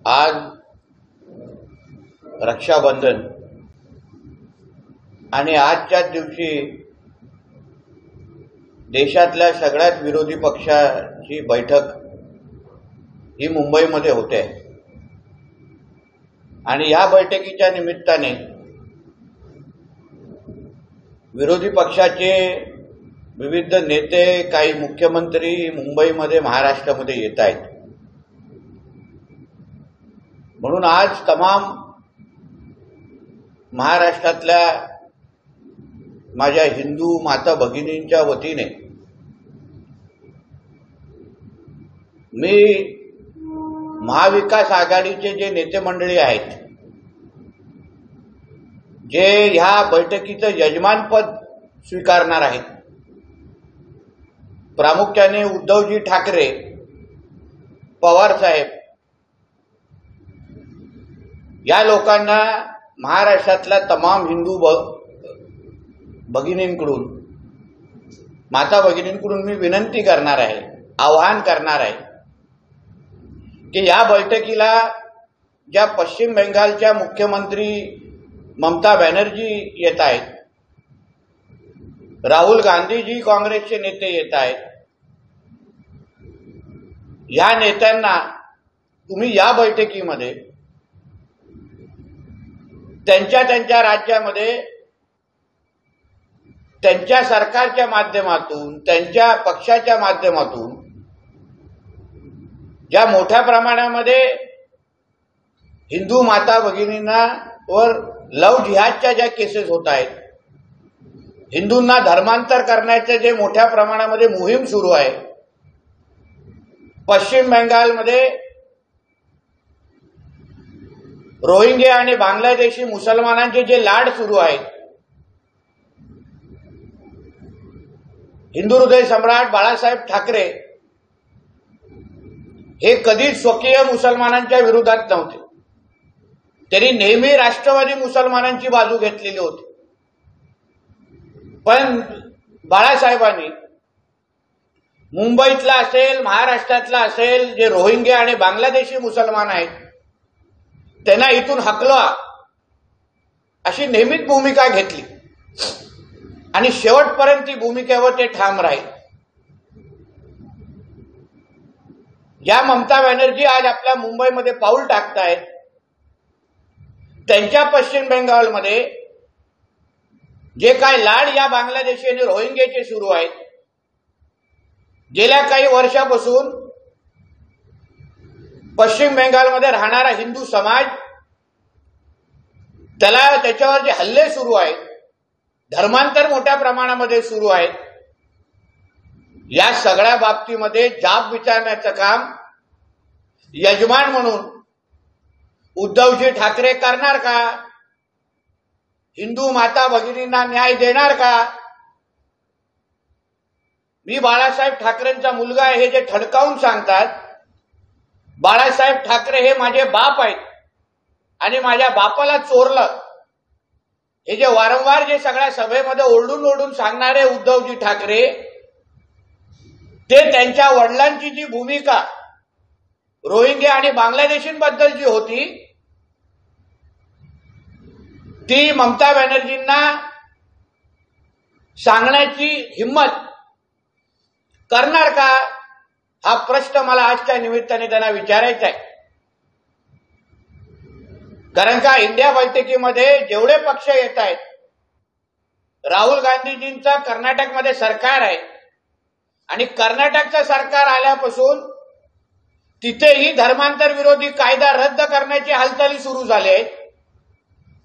आज रक्षाबंधन आणि आजच्याच दिवशी देशातल्या सगळ्याच विरोधी पक्षाची बैठक ही मुंबईमध्ये होते आणि या बैठकीच्या निमित्ताने विरोधी पक्षाचे विविध नेते, काही मुख्यमंत्री मुंबईमध्ये महाराष्ट्रामध्ये येत आहेत. म्हणून आज तमाम महाराष्ट्रातल्या माझ्या हिंदू माता भगिनींच्या वतीने मी महाविकास आघाडीचे जे नेते मंडळी आहेत, जे ह्या बैठकीचं यजमानपद स्वीकारणार आहेत, प्रामुख्याने उद्धवजी ठाकरे, पवार साहेब, या लोकांना महाराष्ट्रातल्या तमाम हिंदू भगिनींकडून, माता भगिनींकडून मी विनंती करणार आहे, आवाहन करणार आहे की या बैठकीला ज्या पश्चिम बंगालच्या मुख्यमंत्री ममता बॅनर्जी येत आहेत, राहुल गांधीजी काँग्रेसचे नेते येत आहेत, या नेत्यांना तुम्ही या बैठकीमध्ये त्यांच्या राज्यामध्ये त्यांच्या सरकारच्या माध्यमातून, त्यांच्या पक्षाच्या माध्यमातून ज्या मोठ्या प्रमाणामध्ये हिंदू माता भगिनींना वर लव जिहादच्या ज्या केसेस होत आहेत, हिंदूंना धर्मांतर करण्याचे जे मोठ्या प्रमाणामध्ये मोहीम सुरू आहे, पश्चिम बंगालमध्ये रोहिंग्या आणि बांगलादेशी मुसलमानांचे जे लाड सुरू आहेत, हिंदू हृदय सम्राट बाळासाहेब ठाकरे हे कधीच स्वकीय मुसलमानांच्या विरोधात नव्हते. त्यांनी नेहमी राष्ट्रवादी मुसलमानांची बाजू घेतलेली होती. पण बाळासाहेबांनी मुंबईतला असेल, महाराष्ट्रातला असेल, जे रोहिंग्या आणि बांगलादेशी मुसलमान आहेत त्यांना इथून हकलवा अशी नेहमीच भूमिका घेतली आणि शेवटपर्यंत ती भूमिकेवर ते ठाम राहील. या ममता बॅनर्जी आज आपल्या मुंबईमध्ये पाऊल टाकतायत, त्यांच्या पश्चिम बंगालमध्ये जे काय लाड या बांगलादेशी आणि रोहिंग्याचे सुरू आहेत, गेल्या काही वर्षापासून पश्चिम बंगालमध्ये राहणारा हिंदू समाज, त्याच्यावर जे हल्ले सुरू आहेत, धर्मांतर मोठ्या प्रमाणामध्ये सुरू आहेत, या सगळ्या बाबतीमध्ये जाब विचारण्याचं काम यजमान म्हणून उद्धवजी ठाकरे करणार का? हिंदू माता भगिनींना न्याय देणार का? मी बाळासाहेब ठाकरेंचा मुलगा आहे हे जे ठणकावून सांगतात, बाळासाहेब ठाकरे हे माझे बाप आहेत आणि माझ्या बापाला चोरलं, हे जे वारंवार जे सगळ्या सभेमध्ये ओरडून ओरडून सांगणारे उद्धवजी ठाकरे, ते त्यांच्या वडिलांची जी भूमिका रोहिंग्या आणि बांगलादेशींबद्दल जी होती, ती ममता बॅनर्जींना सांगण्याची हिम्मत करणार का? हा प्रश्न मला आजच्या निमित्ताने त्यांना विचारायचा आहे. कारण का इंडिया बैठकीमध्ये जेवढे पक्ष येत आहेत, राहुल गांधीजींचं कर्नाटकमध्ये सरकार आहे आणि कर्नाटकचं सरकार आल्यापासून तिथेही धर्मांतर विरोधी कायदा रद्द करण्याची हालचाली सुरू झाली आहेत.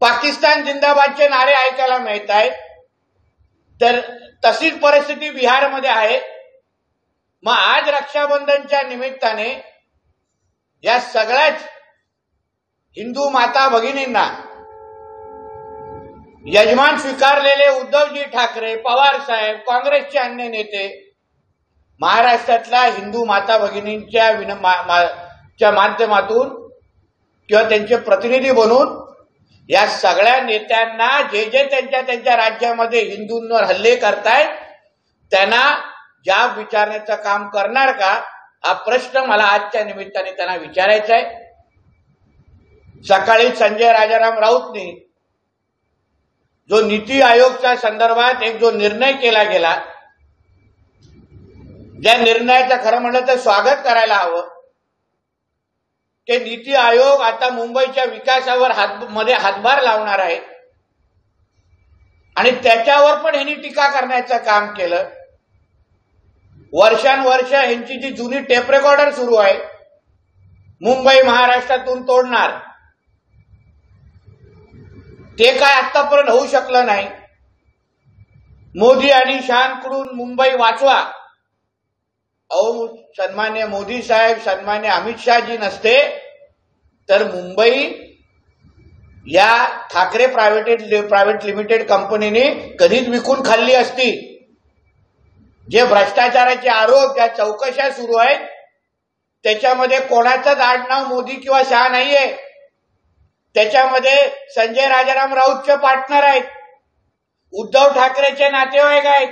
पाकिस्तान जिंदाबादचे नारे ऐकायला मिळत आहेत. तर तशीच परिस्थिती बिहारमध्ये आहे. मग आज रक्षाबंधनच्या निमित्ताने या सगळ्याच हिंदू माता भगिनींना यजमान स्वीकारलेले उद्धवजी ठाकरे, पवार साहेब, काँग्रेसचे अन्य नेते महाराष्ट्रातल्या हिंदू माता भगिनींच्या माध्यमातून किंवा त्यांचे प्रतिनिधी बनून या सगळ्या नेत्यांना जे त्यांच्या राज्यामध्ये हिंदूंवर हल्ले करतायत त्यांना जाब विचारण्याचं काम करणार का? हा प्रश्न मला आजच्या निमित्ताने त्यांना विचारायचा आहे. सकाळी संजय राजाराम राऊतनी जो नीती आयोगच्या संदर्भात एक जो निर्णय केला गेला, ज्या निर्णयाचं खरं म्हणलं तर स्वागत करायला हवं, की नीती आयोग आता मुंबईच्या विकासावर हातभार लावणार आहे आणि त्याच्यावर पण ह्यांनी टीका करण्याचं काम केलं. वर्षानुवर्ष ह्यांची जी जुनी टेप रेकॉर्डर सुरू आहे, मुंबई महाराष्ट्रातून तोडणार, ते काय आतापर्यंत होऊ शकलं नाही. मोदी आणि शहांकडून मुंबई वाचवा. अहो, सन्मान्य मोदी साहेब, सन्मान्य अमित शहाजी नसते तर मुंबई या ठाकरे प्रायव्हेट लिमिटेड कंपनीने कधीच विकून खाल्ली असती. जे भ्रष्टाचाराचे आरोप, ज्या चौकशा सुरू आहेत, त्याच्यामध्ये कोणाचंच आडनाव मोदी किंवा शहा नाहीये. त्याच्यामध्ये संजय राजाराम राऊतचे पार्टनर आहेत, उद्धव ठाकरेचे नातेवाईक आहेत,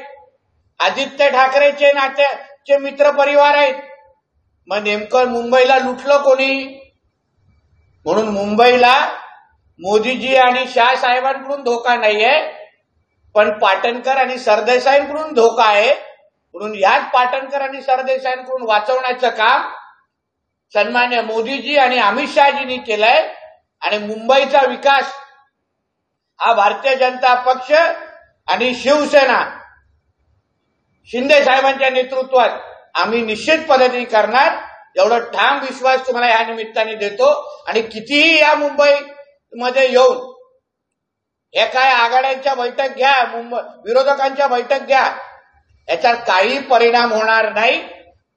आदित्य ठाकरेचे मित्र परिवार आहेत. मग नेमकं मुंबईला लुटलं कोणी? म्हणून मुंबईला मोदीजी आणि शाह साहेबांकडून धोका नाहीये, पण पाटणकर आणि सरदेसाईंकडून धोका आहे. म्हणून याच पाटणकर आणि सरदेसाईंकडून वाचवण्याचं काम सन्मान्य मोदीजी आणि अमित शहाजींनी केलंय. आणि मुंबईचा विकास हा भारतीय जनता पक्ष आणि शिवसेना शिंदे साहेबांच्या नेतृत्वात आम्ही निश्चित पद्धतीने करणार, एवढा ठाम विश्वास तुम्हाला या निमित्ताने देतो. आणि कितीही या मुंबईमध्ये येऊन हे काय आघाड्यांच्या बैठक घ्या, विरोधकांच्या बैठक घ्या, याचा काही परिणाम होणार नाही.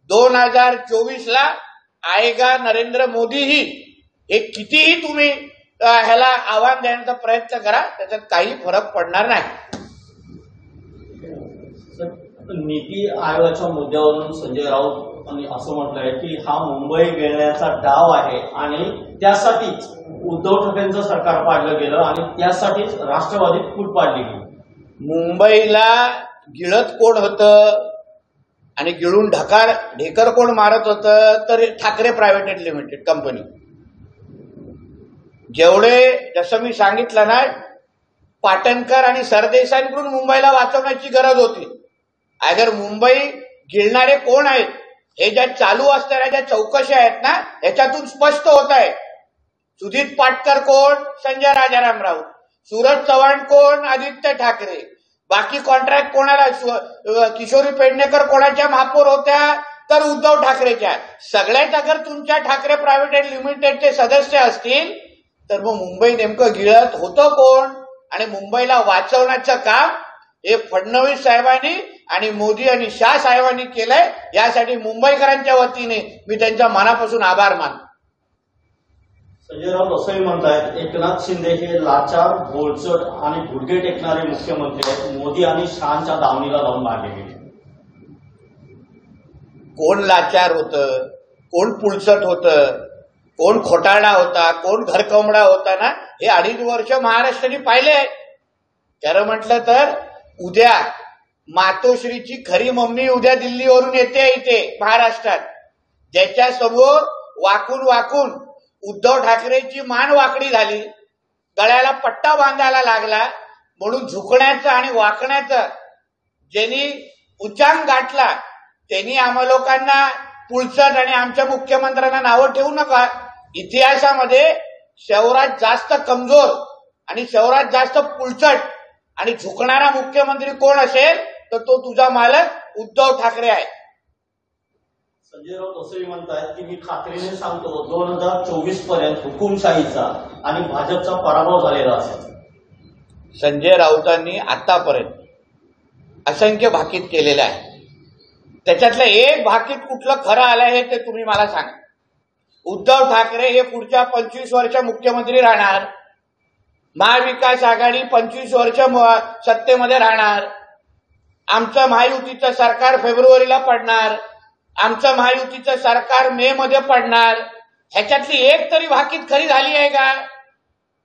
2024ला आएगा नरेंद्र मोदीही, हे कितीही तुम्ही ह्याला आव्हान देण्याचा प्रयत्न करा, त्याच्यात काही फरक पडणार नाही. नीती आयोगाच्या मुद्द्यावरून संजय राऊतांनी असं म्हटलंय की हा मुंबई गिळण्याचा डाव आहे आणि त्यासाठीच उद्धव ठाकरेंचं सरकार पाडलं गेलं आणि त्यासाठीच राष्ट्रवादीत फूट पाडली गेली. मुंबईला गिळत कोण होतं आणि गिळून ढेकर कोण मारत होतं? तर ठाकरे प्रायव्हेट लिमिटेड कंपनी. जेवढे, जसं मी सांगितलं ना, पाटणकर आणि सरदेसाईंकडून मुंबईला वाचवण्याची गरज होती. अगर मुंबई गिळणारे कोण आहेत हे ज्या चालू असणाऱ्या ज्या चौकशा आहेत ना, ह्याच्यातून स्पष्ट होत आहे. सुधीर पाटकर कोण? संजय राजाराम राऊत. सूरज चव्हाण कोण? आदित्य ठाकरे. बाकी कॉन्ट्रॅक्ट कोणाला? किशोरी पेडणेकर कोणाच्या महापौर होत्या? तर उद्धव ठाकरेच्या. सगळ्याच अगर तुमच्या ठाकरे प्रायव्हेट लिमिटेडचे सदस्य असतील तर मग मुंबई नेमकं गिळत होतं कोण? आणि मुंबईला वाचवण्याचं काम हे फडणवीस साहेबांनी आणि मोदी आणि शाह साहेबांनी केलंय. यासाठी मुंबईकरांच्या वतीने मी त्यांच्या मनापासून आभार मानतो. संजय राऊत असंही म्हणतायत एकनाथ शिंदे हे लाचार, बोलचट आणि गुडघे टेकणारे मुख्यमंत्री आहेत. मोदी आणि शहांच्या दावणीला लावून मारले गेले. कोण लाचार होतं, कोण पुलसट होतं, कोण खोटारडा होता, कोण घरकमडा होता ना, हे 2.5 वर्ष महाराष्ट्राने पाहिले. खरं म्हटलं तर उद्या मातोश्रीची खरी मम्मी उद्या दिल्लीवरून येते इथे महाराष्ट्रात, ज्याच्या समोर वाकून वाकून उद्धव ठाकरेंची मान वाकडी झाली, गळ्याला पट्टा बांधायला लागला, म्हणून झुकण्याचं आणि वाकण्याचं ज्यांनी उच्चांक गाठला त्यांनी आम्हा लोकांना पुलसट आणि आमच्या मुख्यमंत्र्यांना नावं ठेवू नका. इतिहासामध्ये सर्वात जास्त कमजोर आणि सर्वात जास्त पुलसट आणि झुकणारा मुख्यमंत्री कोण असेल तर तो तुझा मालक उद्धव ठाकरे आहे. संजय राऊत असंही म्हणतायत की मी खात्रीने सांगतो 2024 पर्यंत हुकुमशाहीचा आणि भाजपचा पराभव झालेला असेल. संजय राऊतांनी आतापर्यंत असंख्य भाकीत केलेलं आहे. त्याच्यातलं एक भाकीत कुठलं खरं आलंय हे ते तुम्ही मला सांगा. उद्धव ठाकरे हे पुढच्या 25 वर्ष मुख्यमंत्री राहणार. महाविकास आघाडी 25 वर्ष सत्तेमध्ये राहणार. आमचं महायुतीचं सरकार फेब्रुवारीला पडणार. आमचं महायुतीचं सरकार मे मध्ये पडणार. ह्याच्यातली एक तरी भाकीत खरी झाली आहे का?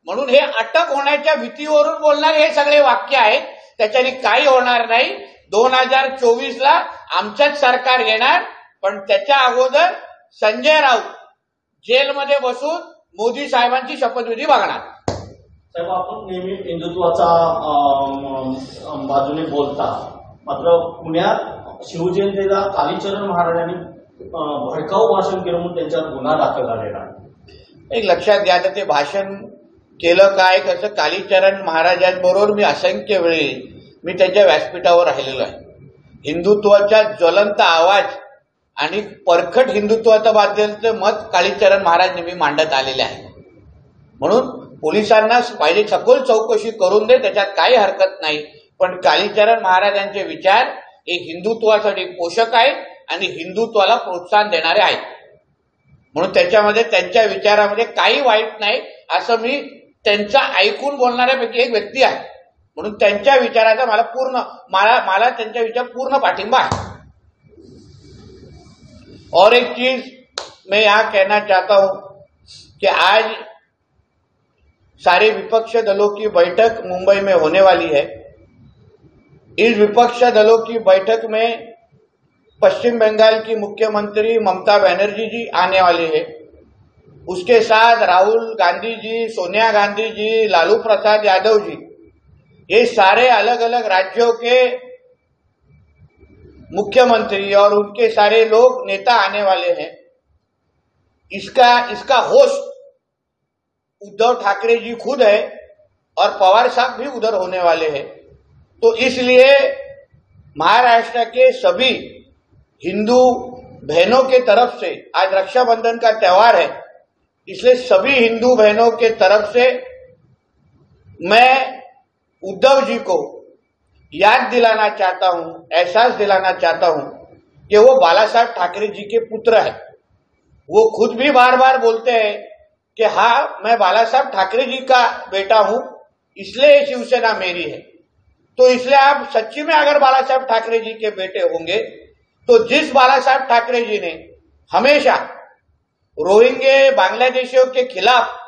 म्हणून हे अटक होण्याच्या भीतीवरून बोलणारे हे सगळे वाक्य आहेत. त्याच्याने काही होणार नाही. 2024ला आमचंच सरकार येणार. पण त्याच्या अगोदर संजय राऊत जेलमध्ये बसून मोदी साहेबांची शपथविधी बघणार. साहेब, आपण नेहमी हिंदुत्वाचा बाजूने बोलता, मात्र पुण्यात शिवजयंतीला कालीचरण महाराजांनी भडकाऊ भाषण केलं म्हणून त्यांच्यावर गुन्हा दाखल झालेला आहे. एक लक्षात घ्या, तर ते भाषण केलं काय कसं, कालीचरण महाराजांबरोबर मी असंख्य वेळी मी त्यांच्या व्यासपीठावर राहिलेलो आहे. हिंदुत्वाचा ज्वलंत आवाज आणि परखड हिंदुत्वाबद्दलचं मत कालीचरण महाराज नेहमी मांडत आलेले आहे. म्हणून पोलिसांना पाहिजे सखोल चौकशी करून दे, त्याच्यात काही हरकत नाही. पण कालीचरण महाराजांचे विचार हे हिंदुत्वासाठी पोषक आहेत आणि हिंदुत्वाला प्रोत्साहन देणारे आहेत. म्हणून त्याच्यामध्ये त्यांच्या विचारामध्ये काही वाईट नाही, असं मी त्यांचा ऐकून बोलणाऱ्यापैकी एक व्यक्ती आहे. म्हणून त्यांच्या विचाराचा मला त्यांच्या विचार पूर्ण पाठिंबा है. और एक चीज मैं यहाँ कहना चाहता हूं कि आज सारे विपक्ष दलों की बैठक मुंबई में होने वाली है. इस विपक्ष दलों की बैठक में पश्चिम बंगाल की मुख्यमंत्री ममता बनर्जी जी आने वाली है. उसके साथ राहुल गांधी जी, सोनिया गांधी जी, लालू प्रसाद यादव जी, ये सारे अलग अलग राज्यों के मुख्यमंत्री और उनके सारे लोग नेता आने वाले हैं. इसका होस्ट उद्धव ठाकरे जी खुद है और पवार साहब भी उधर होने वाले हैं. तो इसलिए महाराष्ट्र के सभी हिंदू बहनों के तरफ से, आज रक्षाबंधन का त्योहार है, इसलिए सभी हिंदू बहनों के तरफ से मैं उद्धव जी को याद दिलाना चाहता हूं, एहसास दिलाना चाहता हूं कि वो बाला साहब ठाकरे जी के पुत्र है. वो खुद भी बार बार बोलते हैं कि हाँ, मैं बाला साहब ठाकरे जी का बेटा हूं, इसलिए शिवसेना मेरी है. तो इसलिए आप सच्ची में अगर बाला साहब ठाकरे जी के बेटे होंगे तो जिस बाला साहब ठाकरे जी ने हमेशा रोहिंग्या बांग्लादेशियों के खिलाफ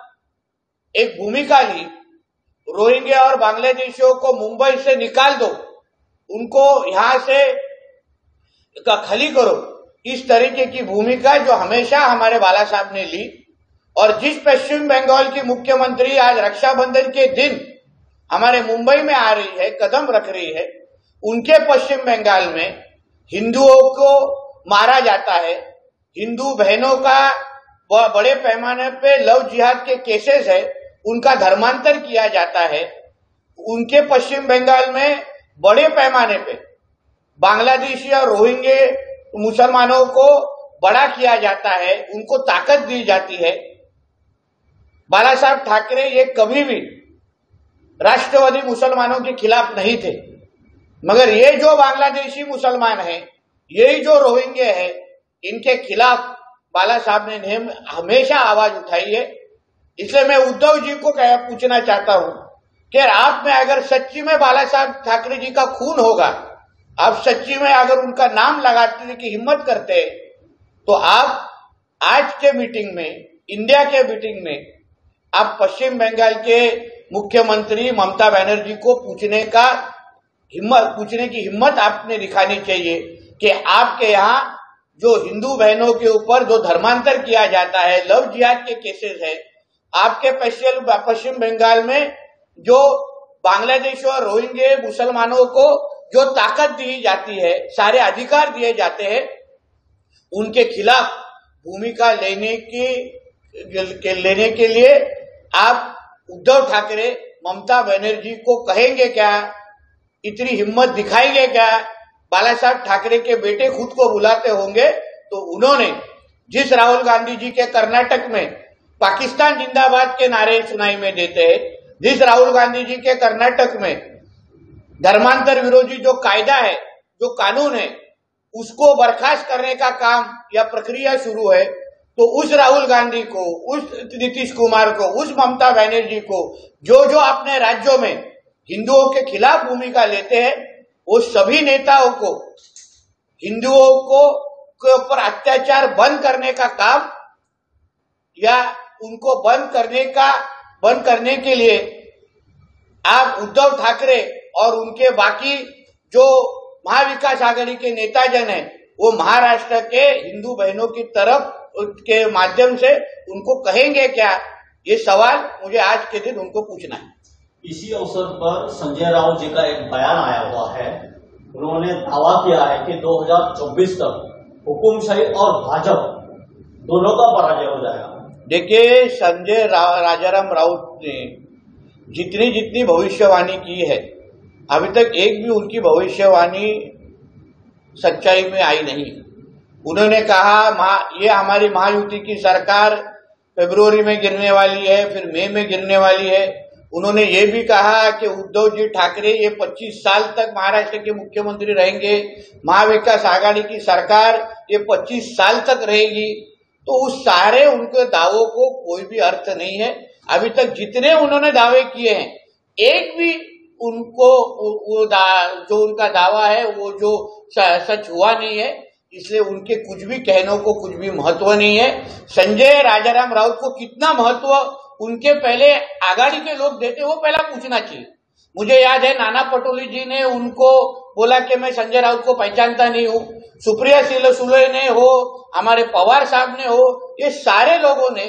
एक भूमिका ली, रोहिंग्या और बांग्लादेशियों को मुंबई से निकाल दो, उनको यहां से खाली करो, इस तरीके की भूमिका जो हमेशा हमारे बाला साहब ने ली. और जिस पश्चिम बंगाल की मुख्यमंत्री आज रक्षाबंधन के दिन हमारे मुंबई में आ रही है, कदम रख रही है, उनके पश्चिम बंगाल में हिंदुओं को मारा जाता है, हिंदू बहनों का बड़े पैमाने पे लव जिहाद के केसेस है, उनका धर्मांतर किया जाता है. उनके पश्चिम बंगाल में बड़े पैमाने पे बांग्लादेशी और रोहिंग्या मुसलमानों को बड़ा किया जाता है, उनको ताकत दी जाती है. बाला साहब ठाकरे ये कभी भी राष्ट्रवादी मुसलमानों के खिलाफ नहीं थे, मगर ये जो बांग्लादेशी मुसलमान हैं, यही जो रोहिंग्या है, इनके खिलाफ बाला साहब ने हमेशा आवाज उठाई है. इसलिए मैं उद्धव जी को पूछना चाहता हूं कि आप में अगर सच्ची में बाला साहब ठाकरे जी का खून होगा, आप सच्ची में अगर उनका नाम लगाने की हिम्मत करते हैं, तो आप आज के मीटिंग में, इंडिया के मीटिंग में, आप पश्चिम बंगाल के मुख्यमंत्री ममता बनर्जी को पूछने की हिम्मत आपने दिखानी चाहिए कि आपके यहाँ जो हिंदू बहनों के ऊपर जो धर्मांतर किया जाता है, लव जिहाद के केसेस है, आपके पश्चिम बंगाल में जो बांग्लादेश और रोहिंग्या मुसलमानों को जो ताकत दी जाती है, सारे अधिकार दिए जाते हैं, उनके खिलाफ भूमिका लेने के लिए आप उद्धव ठाकरे ममता बनर्जी को कहेंगे क्या, इतनी हिम्मत दिखाएंगे क्या? बाला साहब ठाकरे के बेटे खुद को बुलाते होंगे तो उन्होंने जिस राहुल गांधी जी के कर्नाटक में पाकिस्तान जिंदाबाद के नारे सुनाई में देते हैं, जिस राहुल गांधी जी के कर्नाटक में धर्मांतर विरोधी जो कायदा है, जो कानून है, उसको बर्खास्त करने का काम या प्रक्रिया शुरू है, तो उस राहुल गांधी को, उस नीतीश कुमार को, उस ममता बनर्जी को, जो जो अपने राज्यों में हिंदुओं के खिलाफ भूमिका लेते हैं, वो सभी नेताओं को हिंदुओं को के ऊपर अत्याचार बंद करने का काम या उनको बंद करने के लिए आप उद्धव ठाकरे और उनके बाकी जो महाविकास आघाड़ी के नेताजन हैं, वो महाराष्ट्र के हिंदू बहनों की तरफ के माध्यम से उनको कहेंगे क्या ये सवाल मुझे आज के दिन उनको पूछना है। इसी अवसर पर संजय राउत जी का एक बयान आया हुआ है। उन्होंने दावा किया है कि 2024 तक हुकुमशाही और भाजपा दोनों का पराजय हो जाएगा। देखिए, संजय राजाराम राउत ने जितनी भविष्यवाणी की है, अभी तक एक भी उनकी भविष्यवाणी सच्चाई में आई नहीं। उन्होंने कहा ये हमारी महायुति की सरकार फरवरी में गिरने वाली है, फिर मई में गिरने वाली है। उन्होंने ये भी कहा कि उद्धव जी ठाकरे ये 25 साल तक महाराष्ट्र के मुख्यमंत्री रहेंगे, महाविकास आघाड़ी की सरकार ये 25 साल तक रहेगी। तो उस सारे उनके दावों को कोई भी अर्थ नहीं है। अभी तक जितने उन्होंने दावे किए हैं, एक भी उनको जो उनका दावा है वो जो सच हुआ नहीं है, इसलिए उनके कुछ भी कहने को कुछ भी महत्व नहीं है। संजय राजाराम राउत को कितना महत्व उनके पहले आघाड़ी के लोग देते, वो पहला पूछना चाहिए। मुझे याद है नाना पटोले जी ने उनको बोला कि मैं संजय राउत को पहचानता नहीं हूं, सुप्रिया सुले ने हो, हमारे पवार साहब ने हो, ये सारे लोगों ने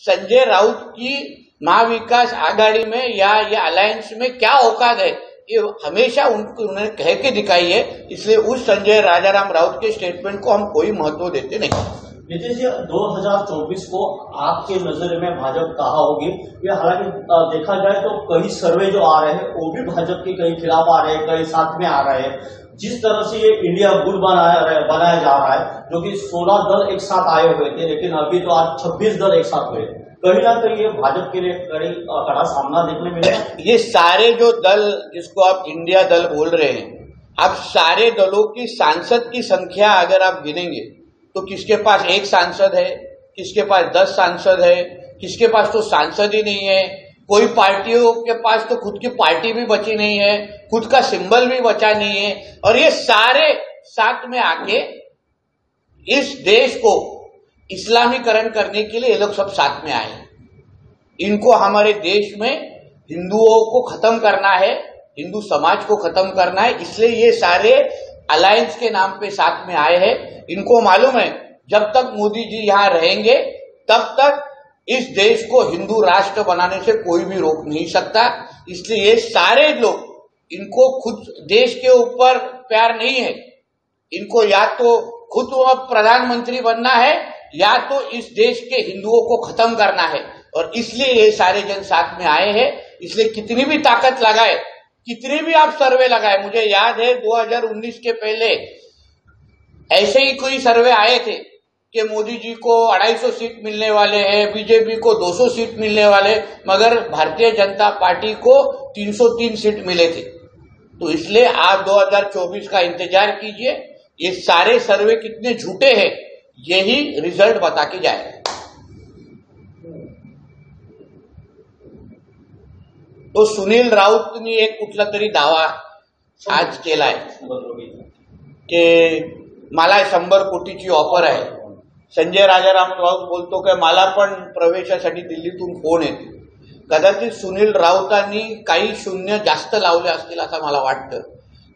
संजय राउत की महाविकास आघाड़ी में या ये अलायंस में क्या औकात है, ये हमेशा उन्होंने कह के दिखाई है। इसलिए उस संजय राजाराम राउत के स्टेटमेंट को हम कोई महत्व देते नहीं। नीतीश जी, 2024 को आपके नजर में भाजपा कहाँ होगी? ये हालांकि देखा जाए तो कई सर्वे जो आ रहे हैं वो भी भाजपा के कई खिलाफ आ रहे हैं, कई साथ में आ रहे हैं। जिस तरह से ये इंडिया गुड बनाया जा रहा है, जो कि 16 दल एक साथ आए हुए थे, लेकिन अभी तो आज 26 दल एक साथ हुए। कहीं ना कहीं ये भाजपा के लिए कड़ा सामना देखने मिलेगा। ये सारे जो दल जिसको आप इंडिया दल बोल रहे हैं, अब सारे दलों की सांसद की संख्या अगर आप गिनेंगे तो किसके पास 1 सांसद है, किसके पास 10 सांसद है, किसके पास तो सांसद ही नहीं है। कोई पार्टियों के पास तो खुद की पार्टी भी बची नहीं है, खुद का सिंबल भी बचा नहीं है। और ये सारे साथ में आके इस देश को इस्लामीकरण करने के लिए ये लोग सब साथ में आए। इनको हमारे देश में हिंदुओं को खत्म करना है, हिंदू समाज को खत्म करना है, इसलिए ये सारे अलायंस के नाम पे साथ में आए हैं। इनको मालूम है जब तक मोदी जी यहाँ रहेंगे तब तक इस देश को हिंदू राष्ट्र बनाने से कोई भी रोक नहीं सकता। इसलिए ये सारे लोग, इनको खुद देश के ऊपर प्यार नहीं है, इनको या तो खुद प्रधानमंत्री बनना है या तो इस देश के हिंदुओं को खत्म करना है। और इसलिए ये सारे जन साथ में आए हैं। इसलिए कितनी भी ताकत लगाए, कितनी भी आप सर्वे लगाए, मुझे याद है 2019 के पहले ऐसे ही कोई सर्वे आए थे कि मोदी जी को 250 सीट मिलने वाले हैं, बीजेपी को 200 सीट मिलने वाले, मगर भारतीय जनता पार्टी को 303 सीट मिले थे। तो इसलिए आप 2024 का इंतजार कीजिए। ये सारे सर्वे कितने झूठे हैं यही रिजल्ट बता के जाएगा। तो सुनील राऊतनी एक कुठला तरी दावा आज केलाय की मला 100 कोटीची ऑफर आहे। संजय राजाराम राऊत बोलतो की मला पण प्रवेशासाठी दिल्लीतून फोन येते। कदाचित सुनील राऊतांनी काही शून्य जास्त लावले असतील असं मला वाटतं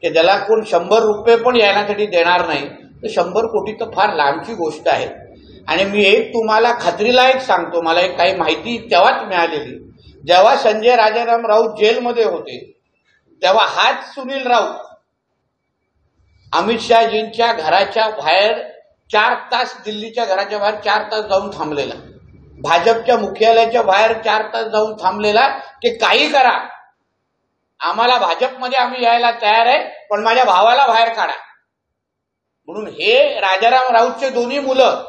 की ज्याला कोण 100 रुपये पण येण्यासाठी देणार नाही, तर 100 कोटी तर फार लांबची गोष्ट आहे। आणि मी एक तुम्हाला खात्रीलायक सांगतो, मला एक काही माहिती तेव्हाच मिळालेली, जेव्हा संजय राजाराम राऊत जेलमध्ये होते तेव्हा हाच सुनील राऊत अमित शहाजींच्या घराच्या बाहेर 4 तास, दिल्लीच्या घराच्या बाहेर 4 तास जाऊन थांबलेला, भाजपच्या मुख्यालयाच्या बाहेर 4 तास जाऊन थांबलेला की काही करा, आम्हाला भाजपमध्ये आम्ही यायला तयार आहे, पण माझ्या भावाला बाहेर काढा। म्हणून हे राजाराम राऊतचे दोन्ही मुलं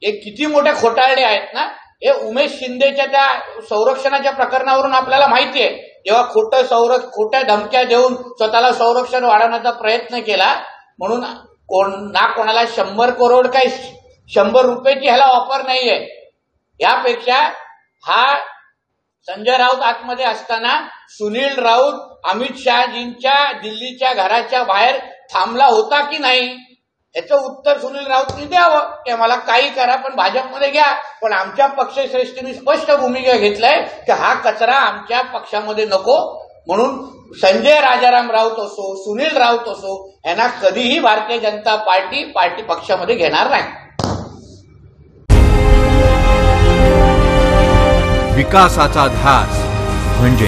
एक किती मोठे खोटारडे आहेत ना। हे उमेश शिंदेच्या त्या संरक्षणाच्या प्रकरणावरून आपल्याला माहिती आहे, जेव्हा खोट्या धमक्या देऊन स्वतःला संरक्षण वाढवण्याचा प्रयत्न केला, म्हणून कोणाला 100 करोड काही 100 रुपयाची ह्याला ऑफर नाहीये। यापेक्षा हा संजय राऊत आतमध्ये असताना सुनील राऊत अमित शहाजींच्या दिल्लीच्या घराच्या बाहेर थांबला होता की नाही, याचं उत्तर सुनील राऊतनी द्यावं की मला काही करा पण भाजपमध्ये घ्या। पण आमच्या पक्षश्रेष्ठींनी स्पष्ट भूमिका घेतलाय की हा कचरा आमच्या पक्षामध्ये नको। म्हणून संजय राजाराम राऊत असो, सुनील राऊत असो, यांना कधीही भारतीय जनता पार्टी पक्षामध्ये घेणार नाही। विकासाचा ध्यास म्हणजे